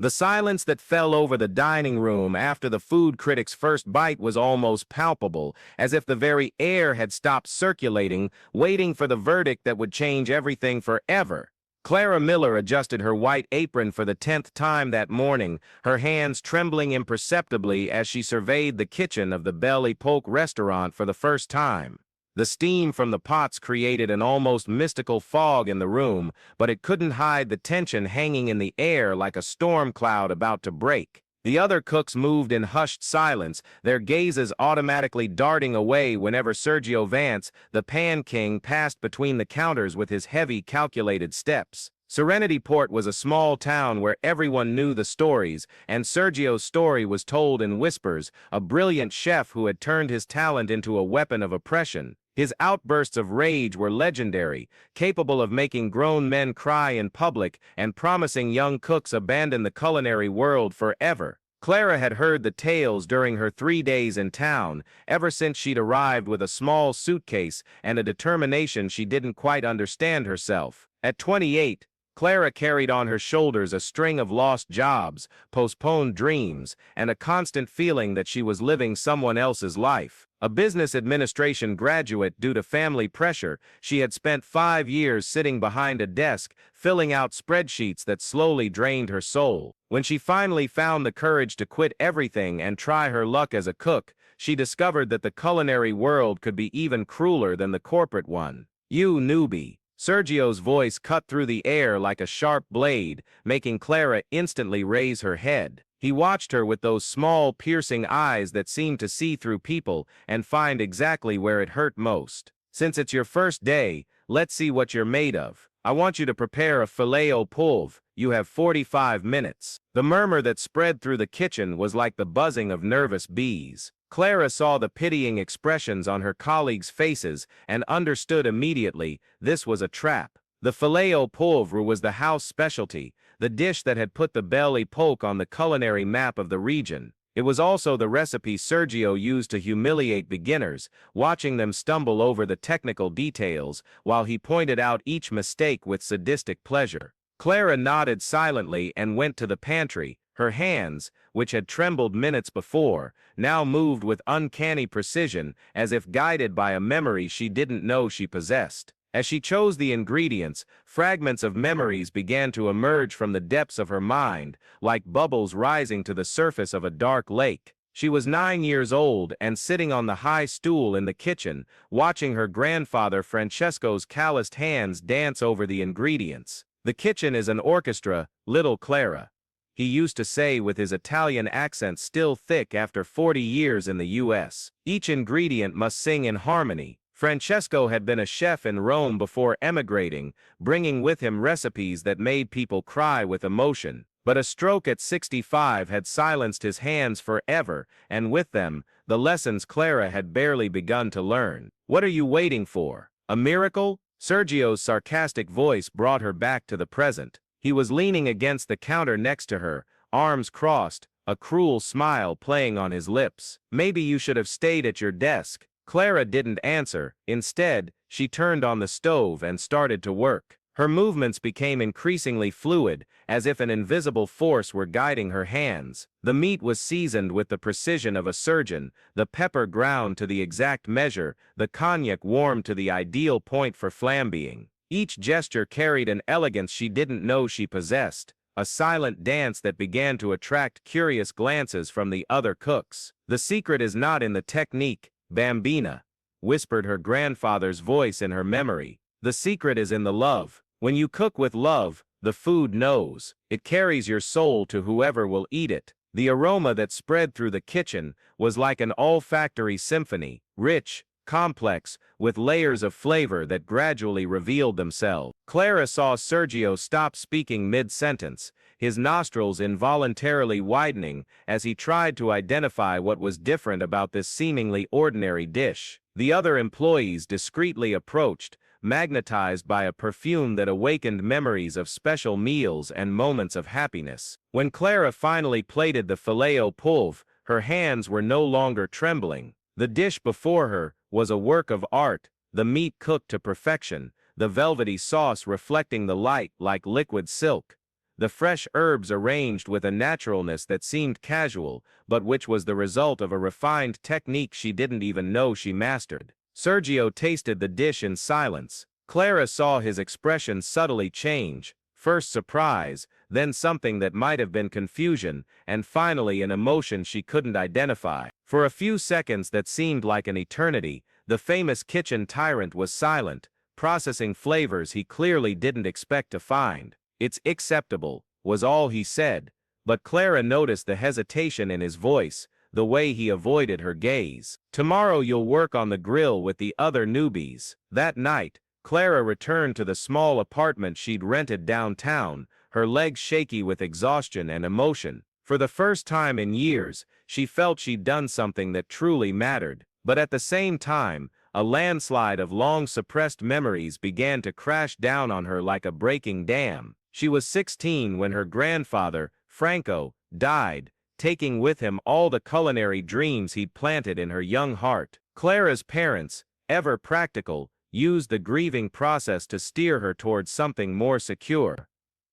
The silence that fell over the dining room after the food critic's first bite was almost palpable, as if the very air had stopped circulating, waiting for the verdict that would change everything forever. Clara Miller adjusted her white apron for the 10th time that morning, her hands trembling imperceptibly as she surveyed the kitchen of the Belle Epoque restaurant for the first time. The steam from the pots created an almost mystical fog in the room, but it couldn't hide the tension hanging in the air like a storm cloud about to break. The other cooks moved in hushed silence, their gazes automatically darting away whenever Sergio Vance, the Pan King, passed between the counters with his heavy, calculated steps. Serenity Port was a small town where everyone knew the stories, and Sergio's story was told in whispers, a brilliant chef who had turned his talent into a weapon of oppression. His outbursts of rage were legendary, capable of making grown men cry in public and promising young cooks abandon the culinary world forever. Clara had heard the tales during her 3 days in town, ever since she'd arrived with a small suitcase and a determination she didn't quite understand herself. At 28, Clara carried on her shoulders a string of lost jobs, postponed dreams, and a constant feeling that she was living someone else's life. A business administration graduate due to family pressure, she had spent 5 years sitting behind a desk, filling out spreadsheets that slowly drained her soul. When she finally found the courage to quit everything and try her luck as a cook, she discovered that the culinary world could be even crueler than the corporate one. "You newbie." Sergio's voice cut through the air like a sharp blade, making Clara instantly raise her head. He watched her with those small, piercing eyes that seemed to see through people and find exactly where it hurt most. "Since it's your first day, let's see what you're made of. I want you to prepare a filet au poivre. You have 45 minutes. The murmur that spread through the kitchen was like the buzzing of nervous bees. Clara saw the pitying expressions on her colleagues' faces and understood immediately this was a trap. The filet au poivre was the house specialty, the dish that had put the Belle Epoque on the culinary map of the region. It was also the recipe Sergio used to humiliate beginners, watching them stumble over the technical details while he pointed out each mistake with sadistic pleasure. Clara nodded silently and went to the pantry. Her hands, which had trembled minutes before, now moved with uncanny precision, as if guided by a memory she didn't know she possessed. As she chose the ingredients, fragments of memories began to emerge from the depths of her mind, like bubbles rising to the surface of a dark lake. She was 9 years old and sitting on the high stool in the kitchen, watching her grandfather Francesco's calloused hands dance over the ingredients. "The kitchen is an orchestra, little Clara," he used to say with his Italian accent still thick after 40 years in the U.S. "Each ingredient must sing in harmony." Francesco had been a chef in Rome before emigrating, bringing with him recipes that made people cry with emotion. But a stroke at 65 had silenced his hands forever, and with them, the lessons Clara had barely begun to learn. "What are you waiting for? A miracle?" Sergio's sarcastic voice brought her back to the present. He was leaning against the counter next to her, arms crossed, a cruel smile playing on his lips. "Maybe you should have stayed at your desk." Clara didn't answer. Instead, she turned on the stove and started to work. Her movements became increasingly fluid, as if an invisible force were guiding her hands. The meat was seasoned with the precision of a surgeon, the pepper ground to the exact measure, the cognac warmed to the ideal point for flambeing. Each gesture carried an elegance she didn't know she possessed, a silent dance that began to attract curious glances from the other cooks. "The secret is not in the technique, Bambina," whispered her grandfather's voice in her memory. "The secret is in the love. When you cook with love, the food knows. It carries your soul to whoever will eat it." The aroma that spread through the kitchen was like an olfactory symphony, rich, complex, with layers of flavor that gradually revealed themselves. Clara saw Sergio stop speaking mid-sentence, his nostrils involuntarily widening as he tried to identify what was different about this seemingly ordinary dish. The other employees discreetly approached, magnetized by a perfume that awakened memories of special meals and moments of happiness. When Clara finally plated the filet au poivre, her hands were no longer trembling. The dish before her was a work of art, the meat cooked to perfection, the velvety sauce reflecting the light like liquid silk. the fresh herbs arranged with a naturalness that seemed casual, but which was the result of a refined technique she didn't even know she mastered. Sergio tasted the dish in silence. Clara saw his expression subtly change, first surprise, then something that might have been confusion, and finally an emotion she couldn't identify. For a few seconds that seemed like an eternity, the famous kitchen tyrant was silent, processing flavors he clearly didn't expect to find. "It's acceptable," was all he said, but Clara noticed the hesitation in his voice, the way he avoided her gaze. "Tomorrow you'll work on the grill with the other newbies." That night, Clara returned to the small apartment she'd rented downtown, her legs shaky with exhaustion and emotion. For the first time in years, she felt she'd done something that truly mattered. But at the same time, a landslide of long-suppressed memories began to crash down on her like a breaking dam. She was 16 when her grandfather, Franco, died, taking with him all the culinary dreams he'd planted in her young heart. Clara's parents, ever practical, used the grieving process to steer her towards something more secure.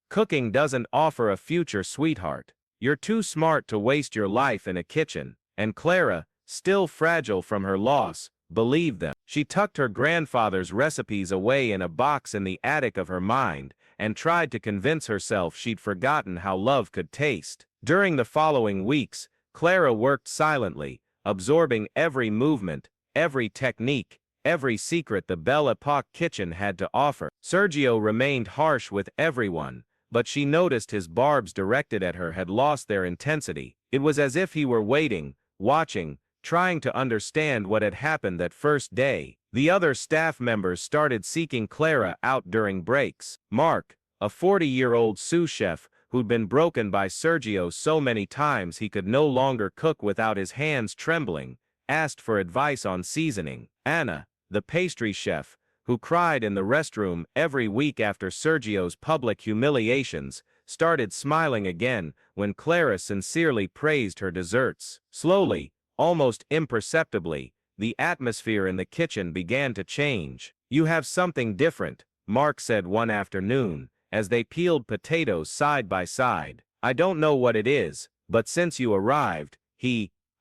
"Cooking doesn't offer a future, sweetheart. You're too smart to waste your life in a kitchen," and Clara, still fragile from her loss, believed them. She tucked her grandfather's recipes away in a box in the attic of her mind, and tried to convince herself she'd forgotten how love could taste. During the following weeks, Clara worked silently, absorbing every movement, every technique, every secret the Belle Epoque kitchen had to offer. Sergio remained harsh with everyone, but she noticed his barbs directed at her had lost their intensity. It was as if he were waiting, watching, trying to understand what had happened that first day. The other staff members started seeking Clara out during breaks. Mark, a 40-year-old sous chef who'd been broken by Sergio so many times he could no longer cook without his hands trembling, asked for advice on seasoning. Anna, the pastry chef, who cried in the restroom every week after Sergio's public humiliations, started smiling again when Clara sincerely praised her desserts. Slowly, almost imperceptibly, the atmosphere in the kitchen began to change. "You have something different," Mark said one afternoon, as they peeled potatoes side by side. "I don't know what it is, but since you arrived,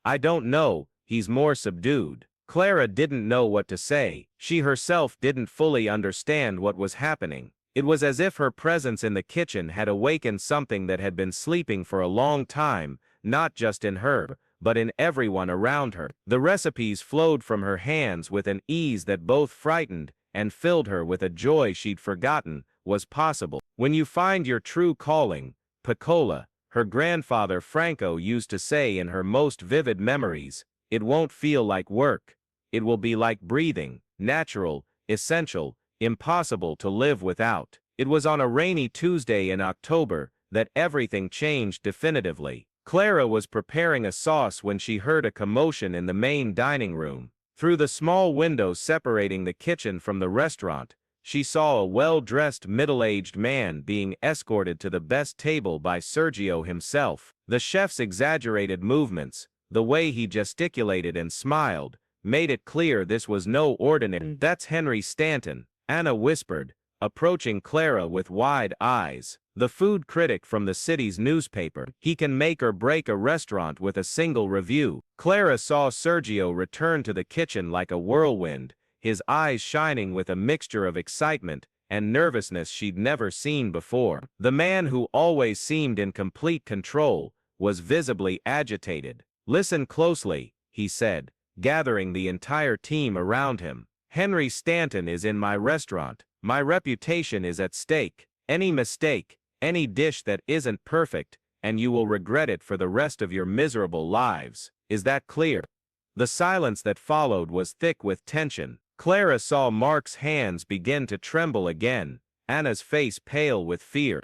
I don't know, he's more subdued." Clara didn't know what to say. She herself didn't fully understand what was happening. It was as if her presence in the kitchen had awakened something that had been sleeping for a long time, not just in her, but in everyone around her. The recipes flowed from her hands with an ease that both frightened and filled her with a joy she'd forgotten was possible. "When you find your true calling, Piccola," her grandfather Franco used to say in her most vivid memories, "it won't feel like work. It will be like breathing, natural, essential, impossible to live without." It was on a rainy Tuesday in October that everything changed definitively. Clara was preparing a sauce when she heard a commotion in the main dining room. Through the small window separating the kitchen from the restaurant, she saw a well-dressed middle-aged man being escorted to the best table by Sergio himself. The chef's exaggerated movements, the way he gesticulated and smiled, made it clear this was no ordinary. "That's Henry Stanton," Anna whispered, approaching Clara with wide eyes. "The food critic from the city's newspaper. He can make or break a restaurant with a single review." Clara saw Sergio return to the kitchen like a whirlwind, his eyes shining with a mixture of excitement and nervousness she'd never seen before. The man who always seemed in complete control was visibly agitated. "Listen closely," he said, gathering the entire team around him. "Henry Stanton is in my restaurant. My reputation is at stake. Any mistake, any dish that isn't perfect, and you will regret it for the rest of your miserable lives. Is that clear?" The silence that followed was thick with tension. Clara saw Mark's hands begin to tremble again, Anna's face pale with fear.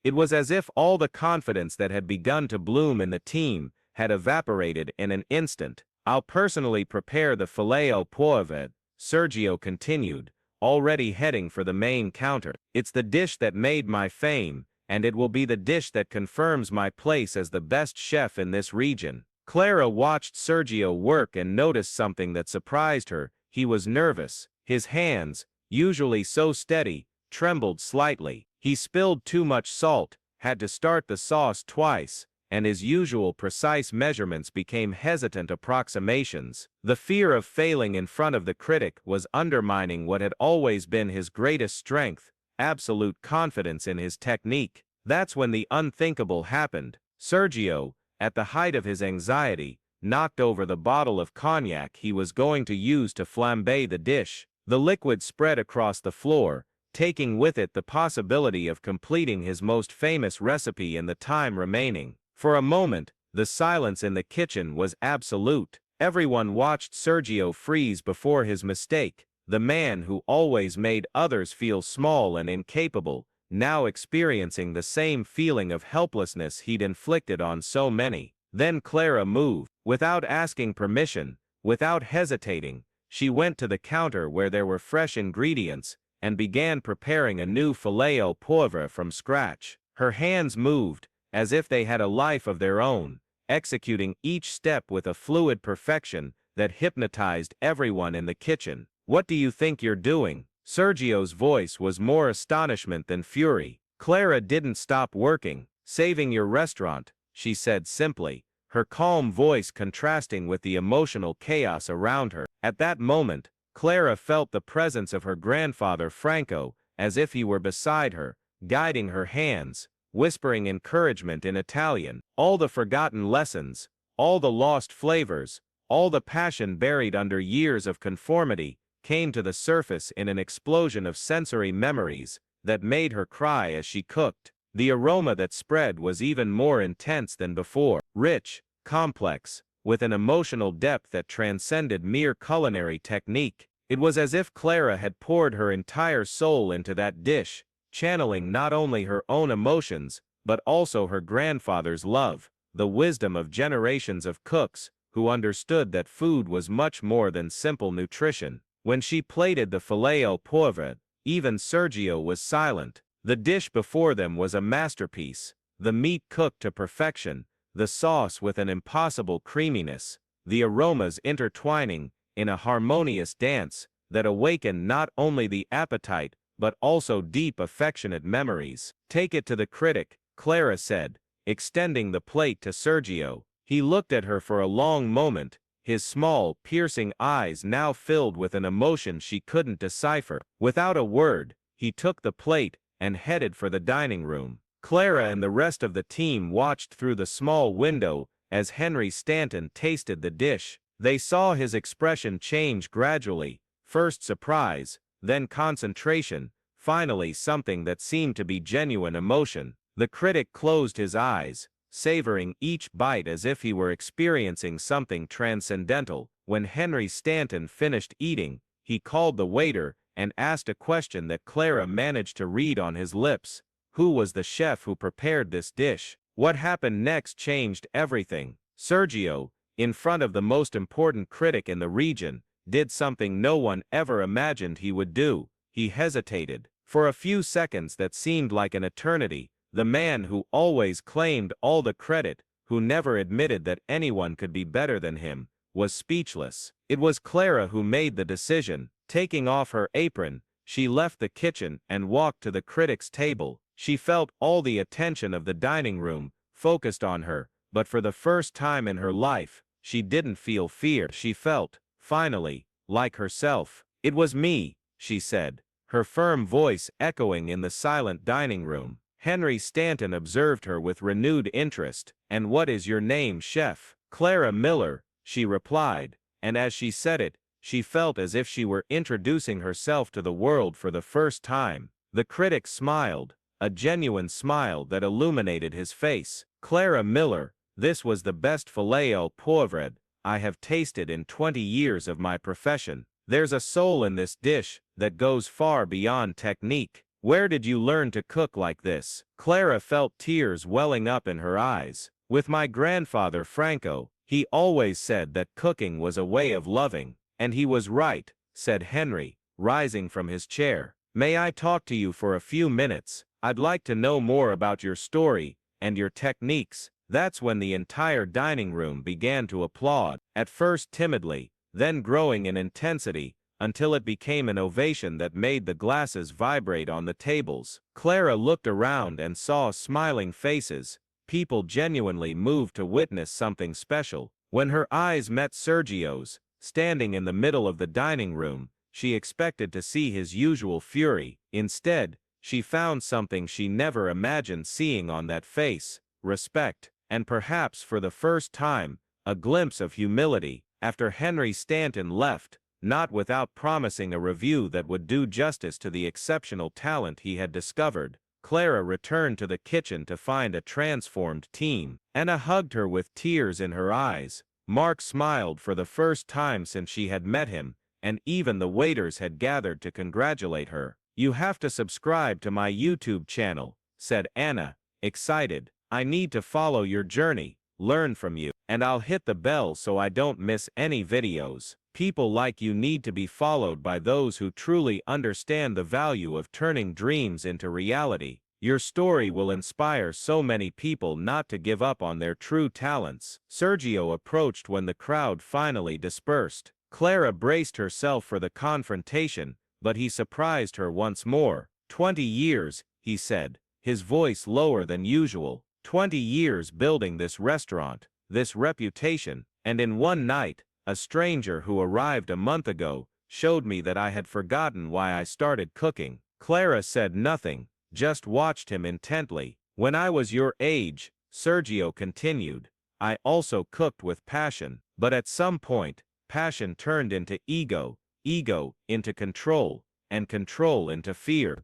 It was as if all the confidence that had begun to bloom in the team had evaporated in an instant. "I'll personally prepare the filet au poivre," Sergio continued, already heading for the main counter. "It's the dish that made my fame, and it will be the dish that confirms my place as the best chef in this region." Clara watched Sergio work and noticed something that surprised her. He was nervous. His hands, usually so steady, trembled slightly. He spilled too much salt, had to start the sauce twice, and his usual precise measurements became hesitant approximations. The fear of failing in front of the critic was undermining what had always been his greatest strength, absolute confidence in his technique. That's when the unthinkable happened. Sergio, at the height of his anxiety, knocked over the bottle of cognac he was going to use to flambe the dish. The liquid spread across the floor, taking with it the possibility of completing his most famous recipe in the time remaining. For a moment, the silence in the kitchen was absolute. Everyone watched Sergio freeze before his mistake, the man who always made others feel small and incapable, now experiencing the same feeling of helplessness he'd inflicted on so many. Then Clara moved. Without asking permission, without hesitating, she went to the counter where there were fresh ingredients and began preparing a new filet au poivre from scratch. Her hands moved, as if they had a life of their own, executing each step with a fluid perfection that hypnotized everyone in the kitchen. "What do you think you're doing?" Sergio's voice was more astonishment than fury. "Clara didn't stop working. Saving your restaurant," she said simply, her calm voice contrasting with the emotional chaos around her. At that moment, Clara felt the presence of her grandfather Franco, as if he were beside her, guiding her hands, whispering encouragement in Italian. All the forgotten lessons, all the lost flavors, all the passion buried under years of conformity, came to the surface in an explosion of sensory memories that made her cry as she cooked. The aroma that spread was even more intense than before, rich, complex, with an emotional depth that transcended mere culinary technique. It was as if Clara had poured her entire soul into that dish, channeling not only her own emotions, but also her grandfather's love, the wisdom of generations of cooks who understood that food was much more than simple nutrition. When she plated the filet au poivre, even Sergio was silent. The dish before them was a masterpiece, the meat cooked to perfection, the sauce with an impossible creaminess, the aromas intertwining in a harmonious dance that awakened not only the appetite but also deep affectionate memories. "Take it to the critic," Clara said, extending the plate to Sergio. He looked at her for a long moment, his small, piercing eyes now filled with an emotion she couldn't decipher. Without a word, he took the plate and headed for the dining room. Clara and the rest of the team watched through the small window as Henry Stanton tasted the dish. They saw his expression change gradually, first surprise, then concentration, finally something that seemed to be genuine emotion. The critic closed his eyes, savoring each bite as if he were experiencing something transcendental. When Henry Stanton finished eating, he called the waiter and asked a question that Clara managed to read on his lips. Who was the chef who prepared this dish? What happened next changed everything. Sergio, in front of the most important critic in the region, did something no one ever imagined he would do. He hesitated. For a few seconds that seemed like an eternity, the man who always claimed all the credit, who never admitted that anyone could be better than him, was speechless. It was Clara who made the decision. Taking off her apron, she left the kitchen and walked to the critic's table. She felt all the attention of the dining room focused on her, but for the first time in her life, she didn't feel fear. She felt, finally, like herself. "It was me," she said, her firm voice echoing in the silent dining room. Henry Stanton observed her with renewed interest. "And what is your name, chef?" "Clara Miller," she replied, and as she said it, she felt as if she were introducing herself to the world for the first time. The critic smiled, a genuine smile that illuminated his face. "Clara Miller, this was the best filet au poivre I have tasted in 20 years of my profession. There's a soul in this dish that goes far beyond technique. Where did you learn to cook like this?" Clara felt tears welling up in her eyes. "With my grandfather Franco, he always said that cooking was a way of loving. And he was right," said Henry, rising from his chair. "May I talk to you for a few minutes? I'd like to know more about your story and your techniques." That's when the entire dining room began to applaud, at first timidly, then growing in intensity, until it became an ovation that made the glasses vibrate on the tables. Clara looked around and saw smiling faces, people genuinely moved to witness something special. When her eyes met Sergio's, standing in the middle of the dining room, she expected to see his usual fury. Instead, she found something she never imagined seeing on that face: respect, and perhaps for the first time, a glimpse of humility. After Henry Stanton left, not without promising a review that would do justice to the exceptional talent he had discovered, Clara returned to the kitchen to find a transformed team. Anna hugged her with tears in her eyes. Mark smiled for the first time since she had met him, and even the waiters had gathered to congratulate her. "You have to subscribe to my YouTube channel," said Anna, excited. "I need to follow your journey, learn from you, and I'll hit the bell so I don't miss any videos. People like you need to be followed by those who truly understand the value of turning dreams into reality. Your story will inspire so many people not to give up on their true talents." Sergio approached when the crowd finally dispersed. Clara braced herself for the confrontation, but he surprised her once more. 20 years, he said, his voice lower than usual. 20 years building this restaurant, this reputation, and in one night, a stranger who arrived a month ago showed me that I had forgotten why I started cooking. Clara said nothing, just watched him intently. "When I was your age," Sergio continued, "I also cooked with passion, but at some point, passion turned into ego, ego into control, and control into fear.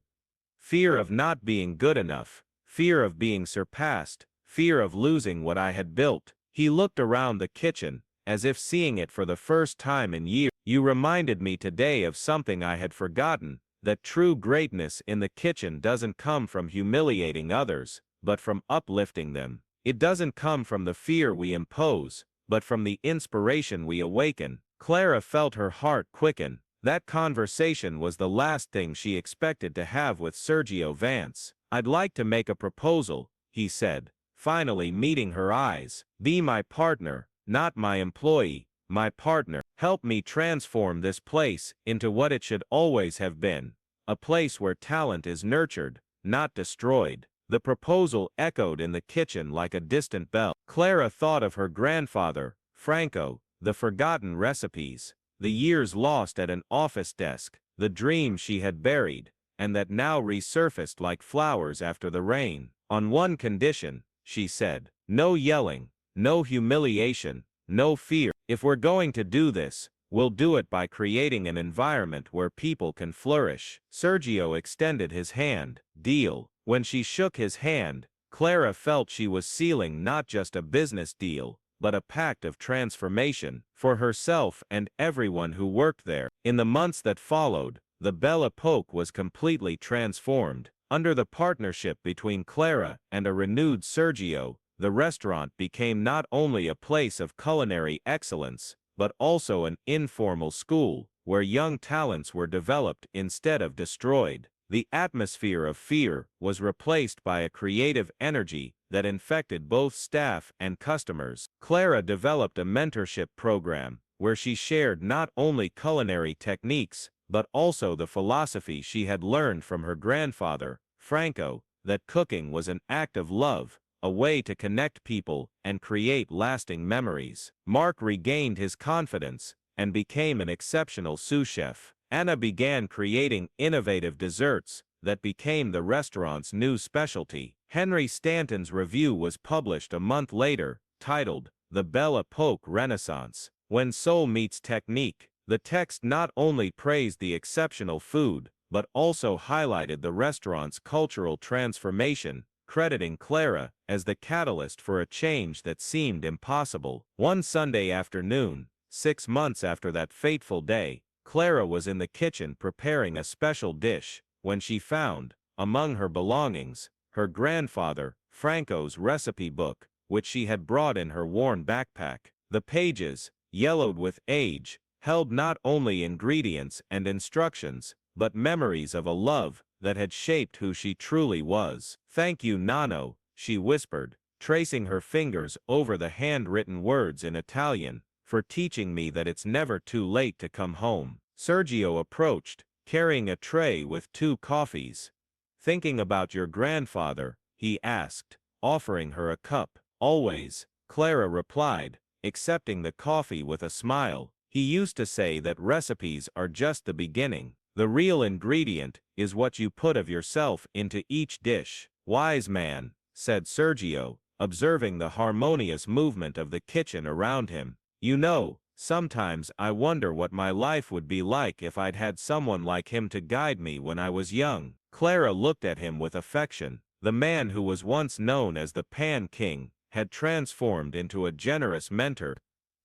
Fear of not being good enough, fear of being surpassed, fear of losing what I had built." He looked around the kitchen, as if seeing it for the first time in years. "You reminded me today of something I had forgotten, that true greatness in the kitchen doesn't come from humiliating others, but from uplifting them. It doesn't come from the fear we impose, but from the inspiration we awaken." Clara felt her heart quicken. That conversation was the last thing she expected to have with Sergio Vance. "I'd like to make a proposal," he said, finally meeting her eyes. "Be my partner, not my employee, my partner. Help me transform this place into what it should always have been, a place where talent is nurtured, not destroyed." The proposal echoed in the kitchen like a distant bell. Clara thought of her grandfather, Franco, the forgotten recipes, the years lost at an office desk, the dreams she had buried, and that now resurfaced like flowers after the rain. "On one condition," she said, "no yelling, no humiliation, no fear. If we're going to do this, we'll do it by creating an environment where people can flourish." Sergio extended his hand. "Deal." When she shook his hand, Clara felt she was sealing not just a business deal, but a pact of transformation for herself and everyone who worked there. In the months that followed, the Belle Epoque was completely transformed. Under the partnership between Clara and a renewed Sergio, the restaurant became not only a place of culinary excellence, but also an informal school, where young talents were developed instead of destroyed. The atmosphere of fear was replaced by a creative energy that infected both staff and customers. Clara developed a mentorship program where she shared not only culinary techniques, but also the philosophy she had learned from her grandfather, Franco, that cooking was an act of love, a way to connect people and create lasting memories. Mark regained his confidence and became an exceptional sous chef. Anna began creating innovative desserts that became the restaurant's new specialty. Henry Stanton's review was published a month later, titled "The Belle Epoque Renaissance: When Soul Meets Technique." The text not only praised the exceptional food, but also highlighted the restaurant's cultural transformation, crediting Clara as the catalyst for a change that seemed impossible. One Sunday afternoon, 6 months after that fateful day, Clara was in the kitchen preparing a special dish, when she found, among her belongings, her grandfather, Franco's recipe book, which she had brought in her worn backpack. The pages, yellowed with age, held not only ingredients and instructions, but memories of a love that had shaped who she truly was. "Thank you, Nano," she whispered, tracing her fingers over the handwritten words in Italian, "for teaching me that it's never too late to come home." Sergio approached, carrying a tray with 2 coffees. "Thinking about your grandfather?" he asked, offering her a cup. "Always," Clara replied, accepting the coffee with a smile. "He used to say that recipes are just the beginning. The real ingredient is what you put of yourself into each dish." "Wise man," said Sergio, observing the harmonious movement of the kitchen around him. "You know, sometimes I wonder what my life would be like if I'd had someone like him to guide me when I was young." Clara looked at him with affection. The man who was once known as the Pan King had transformed into a generous mentor,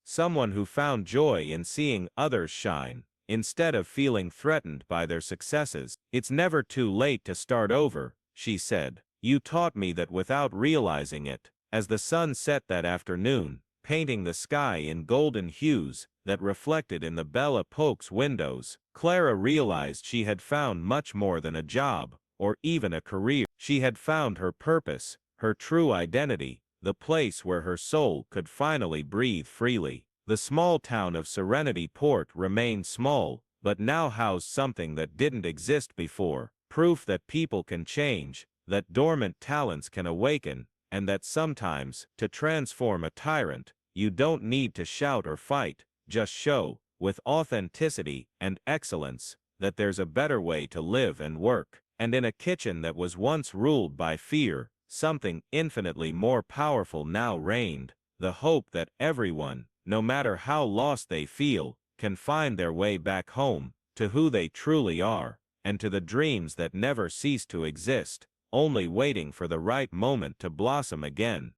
someone who found joy in seeing others shine, instead of feeling threatened by their successes. "It's never too late to start over," she said. "You taught me that without realizing it." As the sun set that afternoon, painting the sky in golden hues that reflected in the Belle Epoque's windows, Clara realized she had found much more than a job, or even a career. She had found her purpose, her true identity, the place where her soul could finally breathe freely. The small town of Serenity Port remained small, but now housed something that didn't exist before, proof that people can change, that dormant talents can awaken, and that sometimes, to transform a tyrant, you don't need to shout or fight, just show, with authenticity and excellence, that there's a better way to live and work. And in a kitchen that was once ruled by fear, something infinitely more powerful now reigned, the hope that everyone, no matter how lost they feel, can find their way back home, to who they truly are, and to the dreams that never cease to exist, only waiting for the right moment to blossom again.